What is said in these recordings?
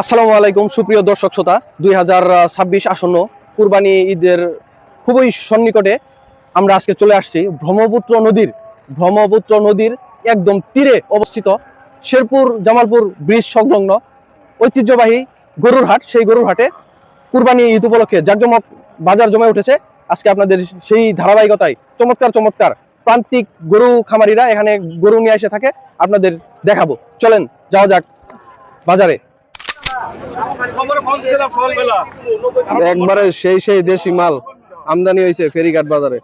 আসসালামু আলাইকুম সুপ্রিয় দর্শক শ্রোতা 2026 আসন্ন কুরবানি ঈদের খুবই সন্নিকটে আমরা আজকে চলে আসছি ব্রহ্মপুত্র নদীর একদম তীরে অবস্থিত শেরপুর জামালপুর ব্রিজ সংলগ্ন ঐতিহ্যবাহী গরুর হাট। সেই গরুর হাটে কুরবানি ঈদ উপলক্ষে জাঁকজমক বাজার জমে উঠেছে। আজকে আপনাদের সেই ধারাবাহিকতায় চমৎকার প্রান্তিক গরু খামারিরা এখানে গরু নিয়ে এসে থাকে, আপনাদের দেখাবো। চলেন যাওয়া যাক বাজারে। একবারে সেই দেশি মাল আমদানি হয়েছে ফেরিঘাট বাজারে,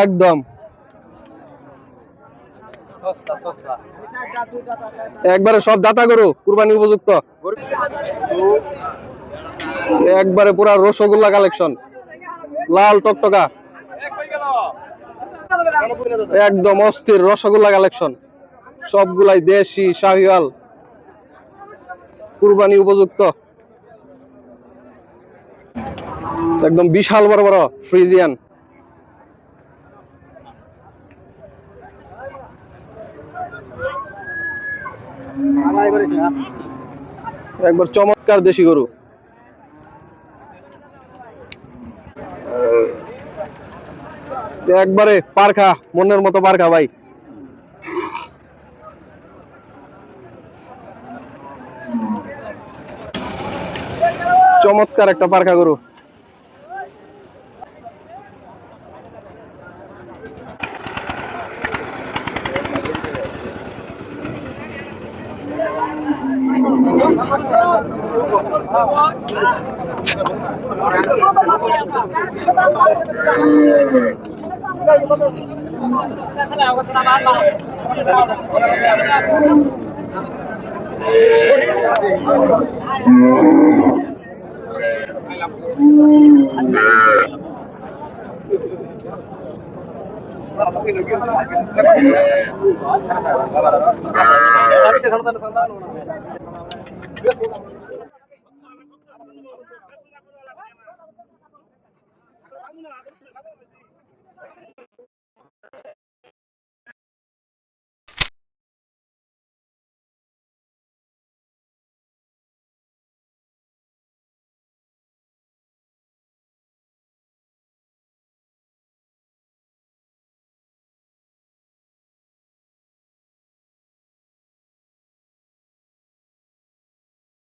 একদম একবারে সব দাতা গরু কুরবানি উপযুক্ত, একবারে পুরা রসগোল্লা কালেকশন, লাল টকটকা একদম অস্থির রসগোল্লা কালেকশন, সবগুলাই দেশি শাহিওয়াল কুরবানি উপযুক্ত, একদম বিশাল বড় বড় ফ্রিজিয়ান। একবার চমৎকার দেশি গরু, একবারে পারখা, মনের মতো পারখা ভাই। চমৎকার একটা পারখা গরু।